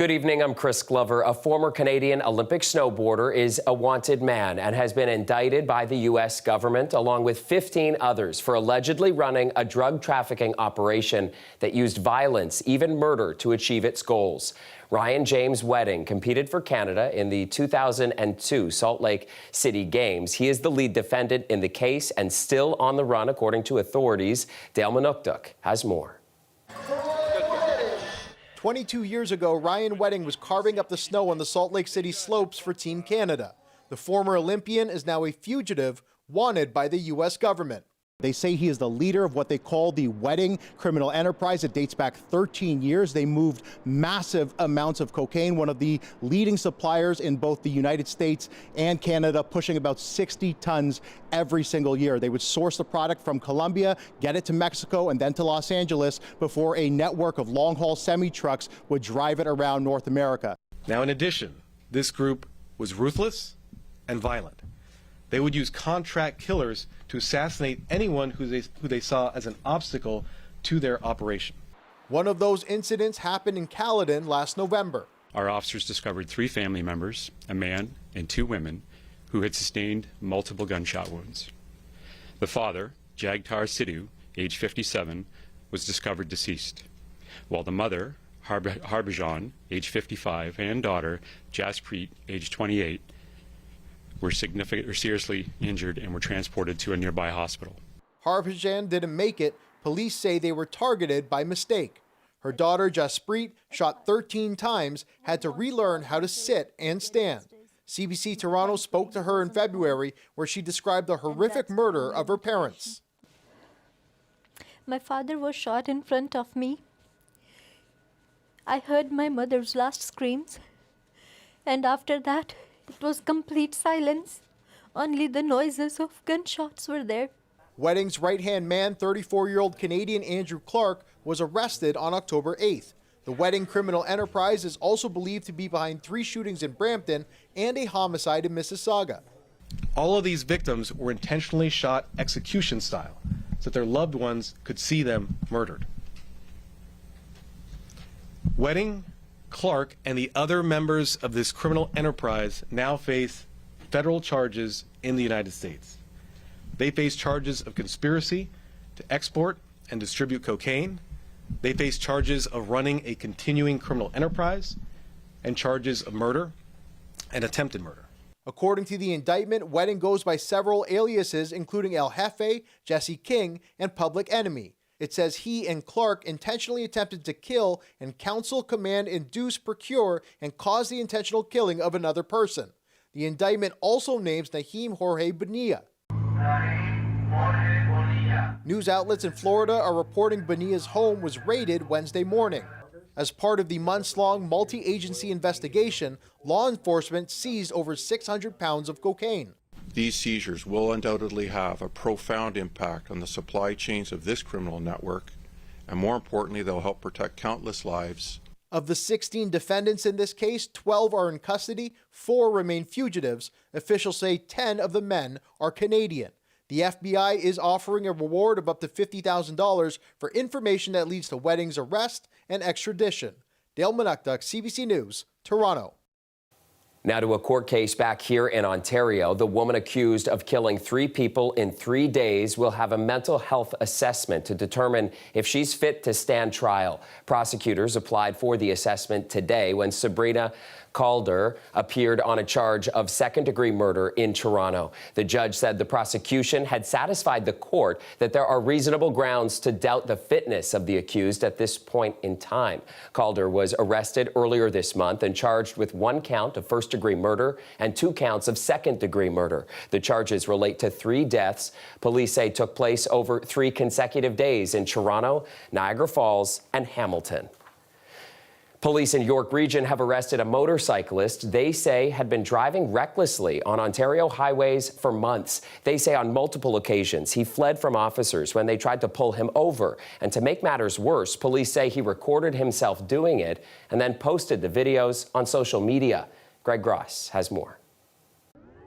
Good evening, I'm Chris Glover. A former Canadian Olympic snowboarder is a wanted man and has been indicted by the U.S. government along with 15 others for allegedly running a drug trafficking operation that used violence, even murder, to achieve its goals. Ryan James Wedding competed for Canada in the 2002 Salt Lake City Games. He is the lead defendant in the case and still on the run, according to authorities. Dale Manukduk has more. 22 years ago, Ryan Wedding was carving up the snow on the Salt Lake City slopes for Team Canada. The former Olympian is now a fugitive wanted by the U.S. government. They say he is the leader of what they call the Wedding criminal enterprise. It dates back 13 years. They moved massive amounts of cocaine, one of the leading suppliers in both the United States and Canada, pushing about 60 tons every single year. They would source the product from Colombia, get it to Mexico, and then to Los Angeles before a network of long-haul semi-trucks would drive it around North America. Now, in addition, this group was ruthless and violent. They would use contract killers to assassinate anyone who they saw as an obstacle to their operation. One of those incidents happened in Caledon last November. Our officers discovered 3 family members, a man and 2 women, who had sustained multiple gunshot wounds. The father, Jagtar Sidhu, age 57, was discovered deceased, while the mother, Harbhajan, age 55, and daughter, Jaspreet, age 28, were seriously injured and were transported to a nearby hospital. Harbhajan didn't make it. Police say they were targeted by mistake. Her daughter, Jaspreet, shot 13 times, had to relearn how to sit and stand. CBC Toronto spoke to her in February, where she described the horrific murder of her parents. My father was shot in front of me. I heard my mother's last screams, and after that, it was complete silence. Only the noises of gunshots were there. Wedding's right-hand man, 34-year-old Canadian Andrew Clark, was arrested on October 8th. The Wedding criminal enterprise is also believed to be behind 3 shootings in Brampton and a homicide in Mississauga. All of these victims were intentionally shot execution style, so that their loved ones could see them murdered. Wedding, Clark, and the other members of this criminal enterprise now face federal charges in the United States. They face charges of conspiracy to export and distribute cocaine. They face charges of running a continuing criminal enterprise and charges of murder and attempted murder. According to the indictment, Wedding goes by several aliases, including El Jefe, Jesse King, and Public Enemy. It says he and Clark intentionally attempted to kill and counsel, command, induce, procure, and cause the intentional killing of another person. The indictment also names Naheem Jorge Bonilla. News outlets in Florida are reporting Bonilla's home was raided Wednesday morning. As part of the months-long multi-agency investigation, law enforcement seized over 600 pounds of cocaine. These seizures will undoubtedly have a profound impact on the supply chains of this criminal network, and more importantly, they'll help protect countless lives. Of the 16 defendants in this case, 12 are in custody, 4 remain fugitives. Officials say 10 of the men are Canadian. The FBI is offering a reward of up to $50,000 for information that leads to Wedding's arrest and extradition. Dale Manukduk, CBC News, Toronto. Now to a court case back here in Ontario. The woman accused of killing 3 people in 3 days will have a mental health assessment to determine if she's fit to stand trial. Prosecutors applied for the assessment today when Sabrina Calder appeared on a charge of second-degree murder in Toronto. The judge said the prosecution had satisfied the court that there are reasonable grounds to doubt the fitness of the accused at this point in time. Calder was arrested earlier this month and charged with 1 count of first-degree murder and 2 counts of second-degree murder. The charges relate to 3 deaths police say took place over 3 consecutive days in Toronto, Niagara Falls, and Hamilton. Police in York Region have arrested a motorcyclist they say had been driving recklessly on Ontario highways for months. They say on multiple occasions he fled from officers when they tried to pull him over. And to make matters worse, police say he recorded himself doing it and then posted the videos on social media. Greg Gross has more.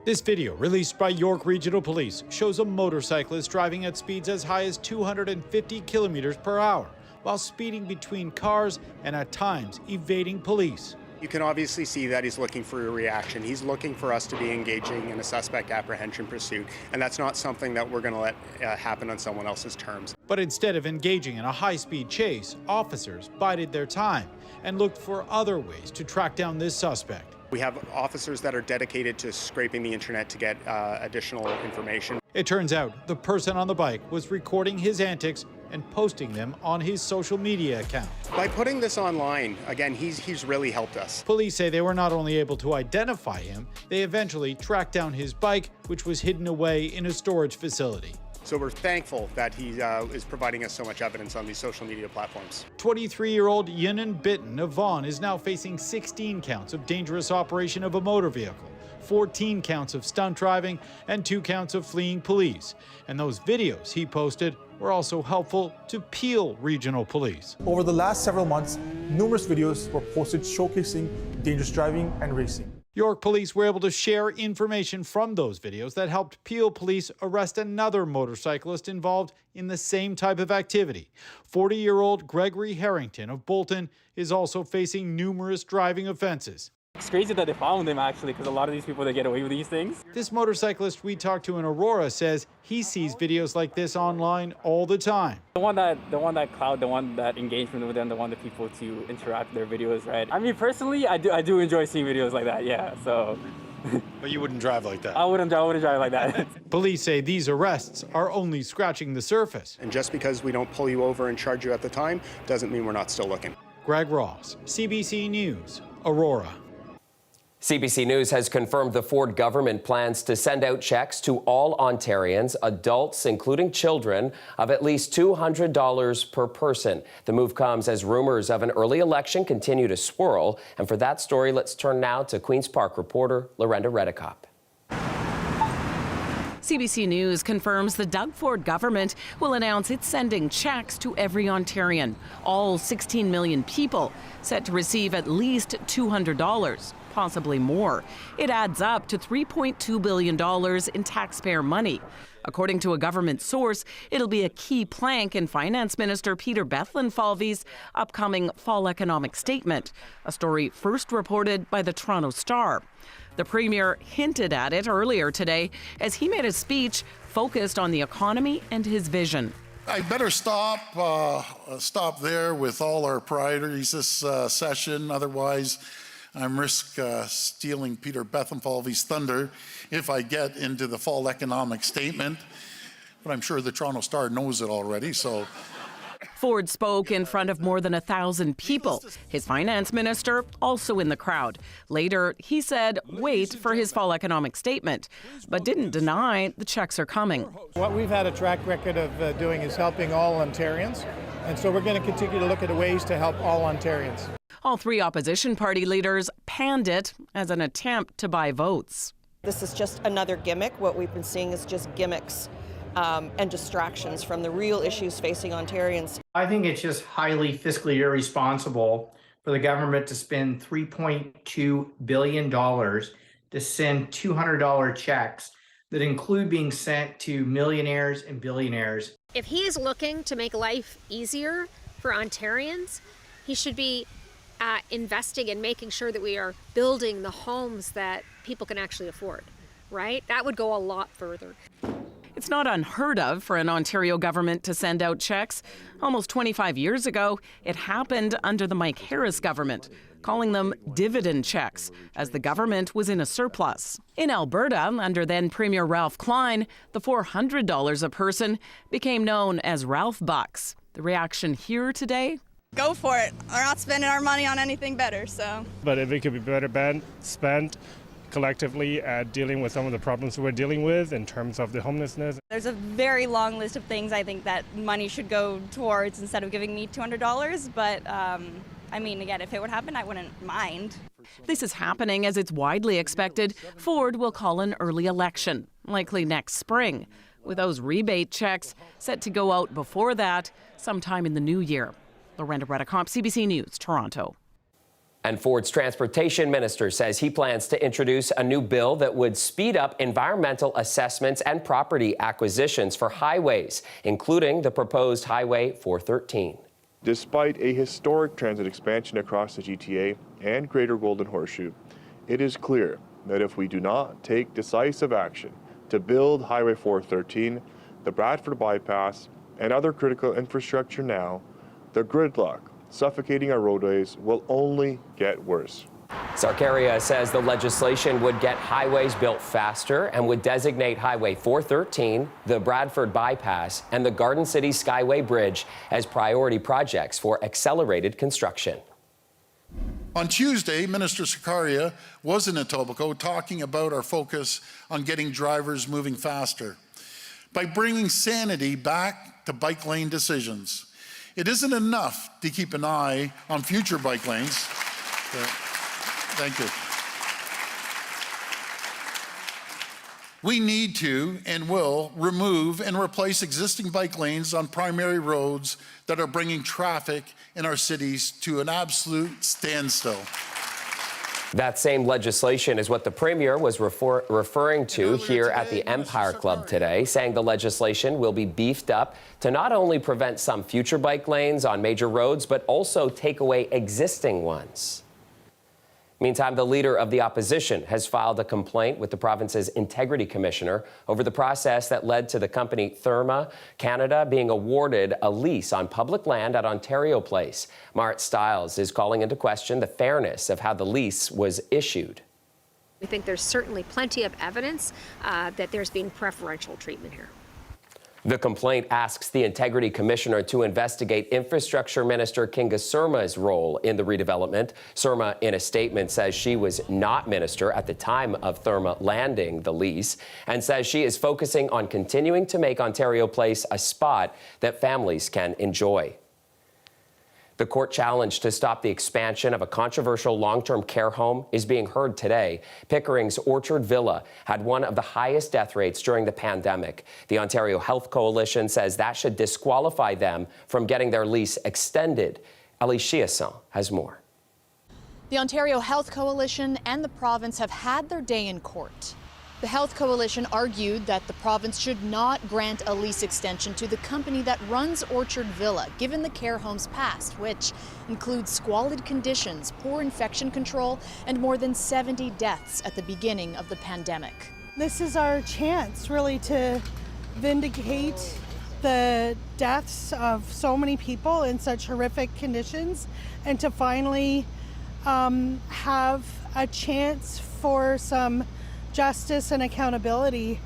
This video, released by York Regional Police, shows a motorcyclist driving at speeds as high as 250 kilometers per hour while speeding between cars and at times evading police. You can obviously see that he's looking for a reaction. He's looking for us to be engaging in a suspect apprehension pursuit, and that's not something that we're going to let happen on someone else's terms. But instead of engaging in a high-speed chase, officers bided their time and looked for other ways to track down this suspect. We have officers that are dedicated to scraping the internet to get additional information. It turns out the person on the bike was recording his antics and posting them on his social media account. By putting this online, again, he's really helped us. Police say they were not only able to identify him, they eventually tracked down his bike, which was hidden away in a storage facility. So we're thankful that he is providing us so much evidence on these social media platforms. 23-year-old Yinan Bitten of Vaughan is now facing 16 counts of dangerous operation of a motor vehicle, 14 counts of stunt driving, and 2 counts of fleeing police. And those videos he posted were also helpful to Peel Regional Police. Over the last several months, numerous videos were posted showcasing dangerous driving and racing. York Police were able to share information from those videos that helped Peel Police arrest another motorcyclist involved in the same type of activity. 40-year-old Gregory Harrington of Bolton is also facing numerous driving offenses. It's crazy that they found him, actually, because a lot of these people, they get away with these things. This motorcyclist we talked to in Aurora says he sees videos like this online all the time. The one that cloud, the one that engagement with them, the one that people to interact with their videos, right? I mean, personally, I do enjoy seeing videos like that, yeah, so. But you wouldn't drive like that? I wouldn't drive like that. Police say these arrests are only scratching the surface. And just because we don't pull you over and charge you at the time, doesn't mean we're not still looking. Greg Ross, CBC News, Aurora. CBC News has confirmed the Ford government plans to send out checks to all Ontarians, adults, including children, of at least $200 per person. The move comes as rumors of an early election continue to swirl. And for that story, let's turn now to Queen's Park reporter Lorenda Redekop. CBC News confirms the Doug Ford government will announce it's sending checks to every Ontarian. All 16 million people set to receive at least $200. Possibly more. It adds up to $3.2 billion in taxpayer money. According to a government source, it'll be a key plank in Finance Minister Peter Bethlenfalvy's upcoming fall economic statement, a story first reported by the Toronto Star. The Premier hinted at it earlier today as he made a speech focused on the economy and his vision. I better stop there with all our priorities this session, otherwise I'm risk stealing Peter Bethlenfalvy's thunder if I get into the fall economic statement. But I'm sure the Toronto Star knows it already, so. Ford spoke in front of more than 1,000 people. His finance minister also in the crowd. Later, he said wait for his fall economic statement, but didn't deny the checks are coming. What we've had a track record of doing is helping all Ontarians, and so we're going to continue to look at ways to help all Ontarians. All 3 opposition party leaders panned it as an attempt to buy votes. This is just another gimmick. What we've been seeing is just gimmicks and distractions from the real issues facing Ontarians. I think it's just highly fiscally irresponsible for the government to spend $3.2 billion to send $200 checks that include being sent to millionaires and billionaires. If he is looking to make life easier for Ontarians, he should be investing in making sure that we are building the homes that people can actually afford, right? That would go a lot further. It's not unheard of for an Ontario government to send out checks. Almost 25 years ago, it happened under the Mike Harris government, calling them dividend checks, as the government was in a surplus. In Alberta, under then Premier Ralph Klein, the $400 a person became known as Ralph Bucks. The reaction here today? Go for it. We're not spending our money on anything better, so. But if it could be better spent collectively at dealing with some of the problems we're dealing with in terms of the homelessness. There's a very long list of things I think that money should go towards instead of giving me $200, but I mean, again, if it would happen, I wouldn't mind. This is happening as it's widely expected Ford will call an early election, likely next spring, with those rebate checks set to go out before that, sometime in the new year. Lorenda Redekop, CBC News, Toronto. And Ford's transportation minister says he plans to introduce a new bill that would speed up environmental assessments and property acquisitions for highways, including the proposed Highway 413. Despite a historic transit expansion across the GTA and Greater Golden Horseshoe, it is clear that if we do not take decisive action to build Highway 413, the Bradford bypass, and other critical infrastructure now, the gridlock suffocating our roadways will only get worse. Sarkaria says the legislation would get highways built faster and would designate Highway 413, the Bradford bypass, and the Garden City Skyway Bridge as priority projects for accelerated construction. On Tuesday, Minister Sarkaria was in Etobicoke talking about our focus on getting drivers moving faster by bringing sanity back to bike lane decisions. It isn't enough to keep an eye on future bike lanes. Thank you. We need to and will remove and replace existing bike lanes on primary roads that are bringing traffic in our cities to an absolute standstill. That same legislation is what the Premier was referring to here at the Empire Club today, saying the legislation will be beefed up to not only prevent some future bike lanes on major roads, but also take away existing ones. Meantime, the leader of the opposition has filed a complaint with the province's Integrity Commissioner over the process that led to the company Therma Canada being awarded a lease on public land at Ontario Place. Mart Stiles is calling into question the fairness of how the lease was issued. We think there's certainly plenty of evidence that there's been preferential treatment here. The complaint asks the Integrity Commissioner to investigate Infrastructure Minister Kinga Surma's role in the redevelopment. Surma, in a statement, says she was not minister at the time of Therma landing the lease and says she is focusing on continuing to make Ontario Place a spot that families can enjoy. The court challenge to stop the expansion of a controversial long-term care home is being heard today. Pickering's Orchard Villa had one of the highest death rates during the pandemic. The Ontario Health Coalition says that should disqualify them from getting their lease extended. Ali Chiasson has more. The Ontario Health Coalition and the province have had their day in court. The Health Coalition argued that the province should not grant a lease extension to the company that runs Orchard Villa, given the care home's past, which includes squalid conditions, poor infection control, and more than 70 deaths at the beginning of the pandemic. This is our chance, really, to vindicate the deaths of so many people in such horrific conditions and to finally have a chance for some justice and accountability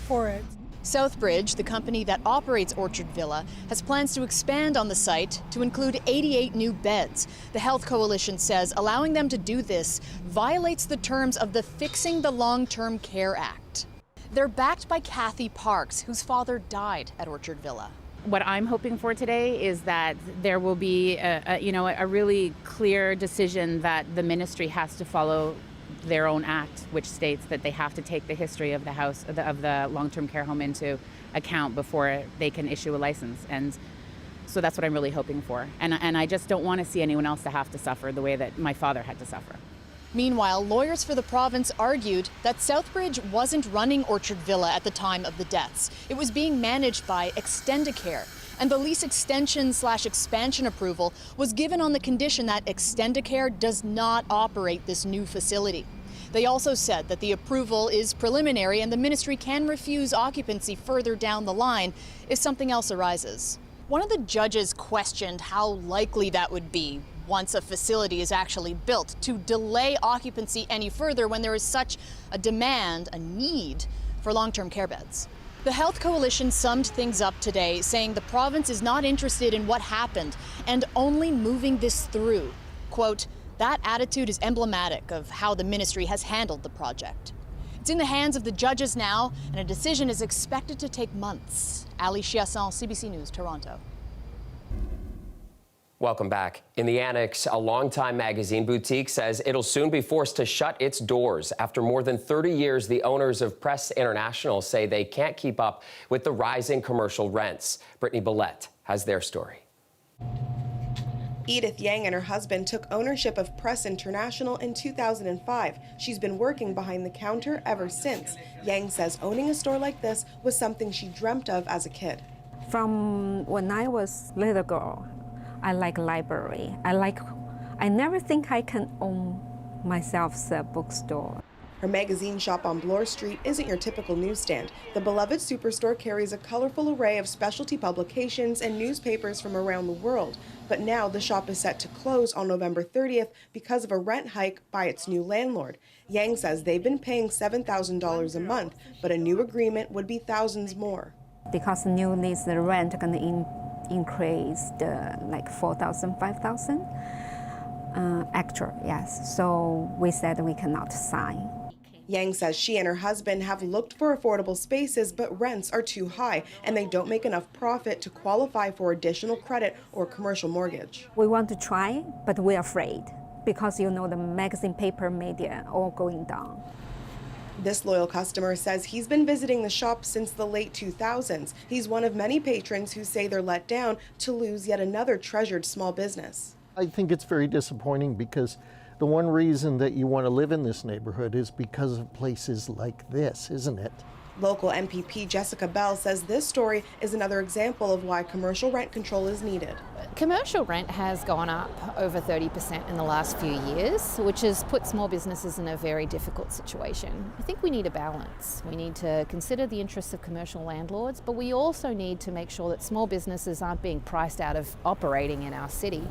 for it. Southbridge, the company that operates Orchard Villa, has plans to expand on the site to include 88 new beds. The Health Coalition says allowing them to do this violates the terms of the Fixing the Long-Term Care Act. They're backed by Kathy Parks, whose father died at Orchard Villa. What I'm hoping for today is that there will be a really clear decision that the ministry has to follow their own act, which states that they have to take the history of the house of the long-term care home into account before they can issue a license. And so that's what I'm really hoping for. And I just don't want to see anyone else to have to suffer the way that my father had to suffer. Meanwhile, lawyers for the province argued that Southbridge wasn't running Orchard Villa at the time of the deaths. It was being managed by Extendicare, and the lease extension/expansion approval was given on the condition that Extendicare does not operate this new facility. They also said that the approval is preliminary and the ministry can refuse occupancy further down the line if something else arises. One of the judges questioned how likely that would be once a facility is actually built to delay occupancy any further when there is such a demand, a need for long-term care beds. The Health Coalition summed things up today, saying the province is not interested in what happened and only moving this through. Quote, that attitude is emblematic of how the ministry has handled the project. It's in the hands of the judges now, and a decision is expected to take months. Ali Chiasson, CBC News, Toronto. Welcome back. In the Annex, a longtime magazine boutique says it'll soon be forced to shut its doors. After more than 30 years, the owners of Press International say they can't keep up with the rising commercial rents. Brittany Billette has their story. Edith Yang and her husband took ownership of Press International in 2005. She's been working behind the counter ever since. Yang says owning a store like this was something she dreamt of as a kid. From when I was little girl, I like library. I never think I can own myself a bookstore. Her magazine shop on Bloor Street isn't your typical newsstand. The beloved superstore carries a colorful array of specialty publications and newspapers from around the world. But now the shop is set to close on November 30th because of a rent hike by its new landlord. Yang says they've been paying $7,000 a month, but a new agreement would be thousands more. Because new lease, the rent going to increase like 4,000, 5,000 extra, yes. So we said we cannot sign. Yang says she and her husband have looked for affordable spaces, but rents are too high and they don't make enough profit to qualify for additional credit or commercial mortgage. We want to try, but we're afraid because you know the magazine, paper, media all going down. This loyal customer says he's been visiting the shop since the late 2000s. He's one of many patrons who say they're let down to lose yet another treasured small business. I think it's very disappointing because the one reason that you want to live in this neighborhood is because of places like this, isn't it? Local MPP Jessica Bell says this story is another example of why commercial rent control is needed. Commercial rent has gone up over 30% in the last few years, which has put small businesses in a very difficult situation. I think we need a balance. We need to consider the interests of commercial landlords, but we also need to make sure that small businesses aren't being priced out of operating in our city.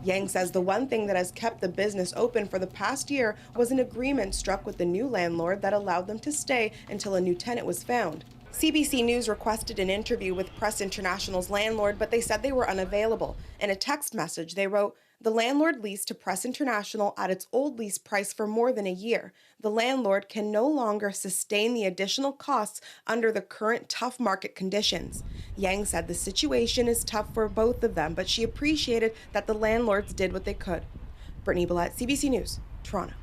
Yang says the one thing that has kept the business open for the past year was an agreement struck with the new landlord that allowed them to stay until a new tenant was found. CBC News requested an interview with Press International's landlord, but they said they were unavailable. In a text message, they wrote, "The landlord leased to Press International at its old lease price for more than a year. The landlord can no longer sustain the additional costs under the current tough market conditions." Yang said the situation is tough for both of them, but she appreciated that the landlords did what they could. Brittany Billette, CBC News, Toronto.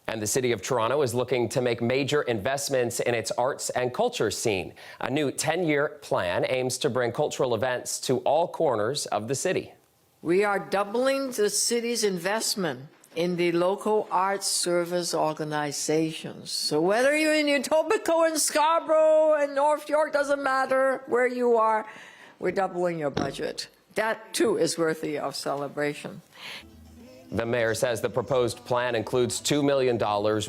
And the City of Toronto is looking to make major investments in its arts and culture scene. A new 10-year plan aims to bring cultural events to all corners of the city. We are doubling the city's investment in the local arts service organizations. So whether you're in Etobicoke and Scarborough and North York, doesn't matter where you are, we're doubling your budget. That too is worthy of celebration. The mayor says the proposed plan includes $2 million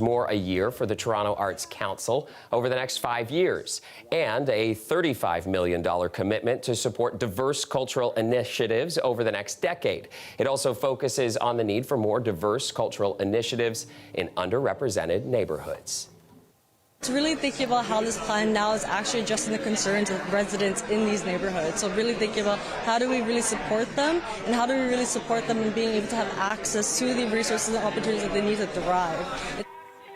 more a year for the Toronto Arts Council over the next 5 years and a $35 million commitment to support diverse cultural initiatives over the next decade. It also focuses on the need for more diverse cultural initiatives in underrepresented neighborhoods. It's really thinking about how this plan now is actually addressing the concerns of residents in these neighborhoods. So really thinking about how do we really support them and how do we really support them in being able to have access to the resources and opportunities that they need to thrive.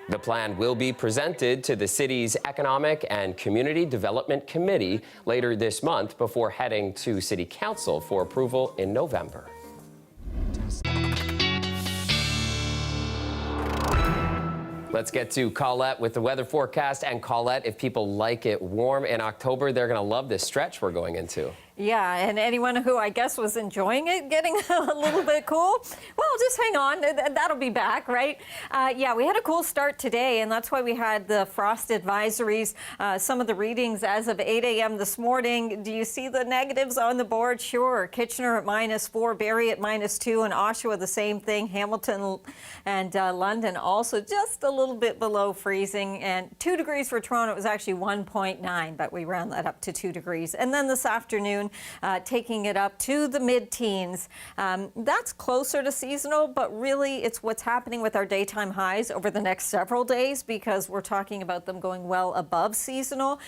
The plan will be presented to the city's Economic and Community Development Committee later this month before heading to City Council for approval in November. Let's get to Colette with the weather forecast. And Colette, if people like it warm in October, they're going to love this stretch we're going into. Yeah, and anyone who I guess was enjoying it getting a little bit cool, well, just hang on. That'll be back, right? Yeah, we had a cool start today, and that's why we had the frost advisories. Some of the readings as of 8 a.m. this morning. Do you see the negatives on the board? Sure. Kitchener at -4, Barrie at -2, and Oshawa the same thing. Hamilton and London also just a little bit below freezing. And 2 degrees for Toronto. It was actually 1.9, but we round that up to 2 degrees. And then this afternoon, taking it up to the mid-teens. That's closer to seasonal, but really it's what's happening with our daytime highs over the next several days because we're talking about them going well above seasonal.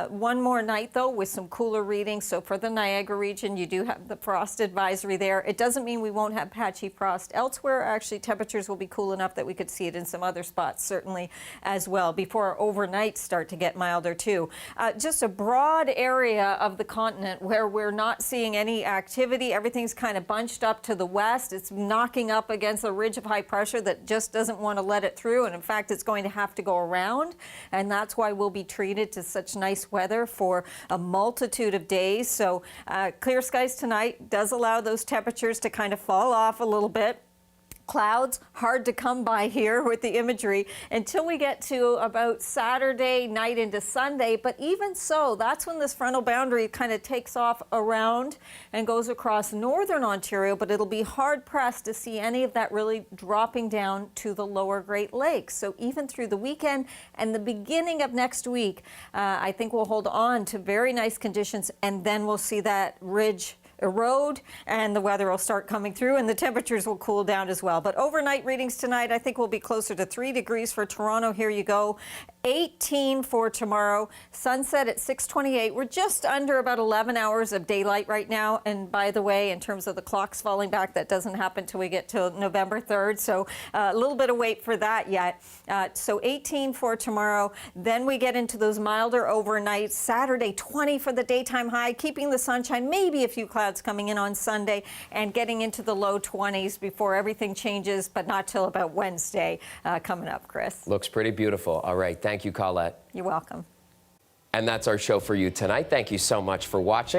One more night, though, with some cooler readings. So for the Niagara region, you do have the frost advisory there. It doesn't mean we won't have patchy frost elsewhere. Actually, temperatures will be cool enough that we could see it in some other spots, certainly, as well, before our overnights start to get milder, too. Just a broad area of the continent where we're not seeing any activity. Everything's kind of bunched up to the west. It's knocking up against a ridge of high pressure that just doesn't want to let it through. And in fact, it's going to have to go around. And that's why we'll be treated to such nice weather for a multitude of days. So clear skies tonight does allow those temperatures to kind of fall off a little bit. Clouds, hard to come by here with the imagery until we get to about Saturday night into Sunday. But even so, that's when this frontal boundary kind of takes off around and goes across northern Ontario, but it'll be hard pressed to see any of that really dropping down to the lower Great Lakes. So even through the weekend and the beginning of next week, I think we'll hold on to very nice conditions, and then we'll see that ridge erode and the weather will start coming through and the temperatures will cool down as well. But overnight readings tonight, I think will be closer to 3 degrees for Toronto. Here you go. 18 for tomorrow. Sunset at 6:28. We're just under about 11 hours of daylight right now. And by the way, in terms of the clocks falling back, that doesn't happen till we get to November 3rd. So a little bit of wait for that yet. So 18 for tomorrow. Then we get into those milder overnights. Saturday, 20 for the daytime high, keeping the sunshine, maybe a few clouds coming in on Sunday, and getting into the low 20s before everything changes, but not till about Wednesday coming up, Chris. Looks pretty beautiful. All right. Thank you, Colette. You're welcome. And that's our show for you tonight. Thank you so much for watching.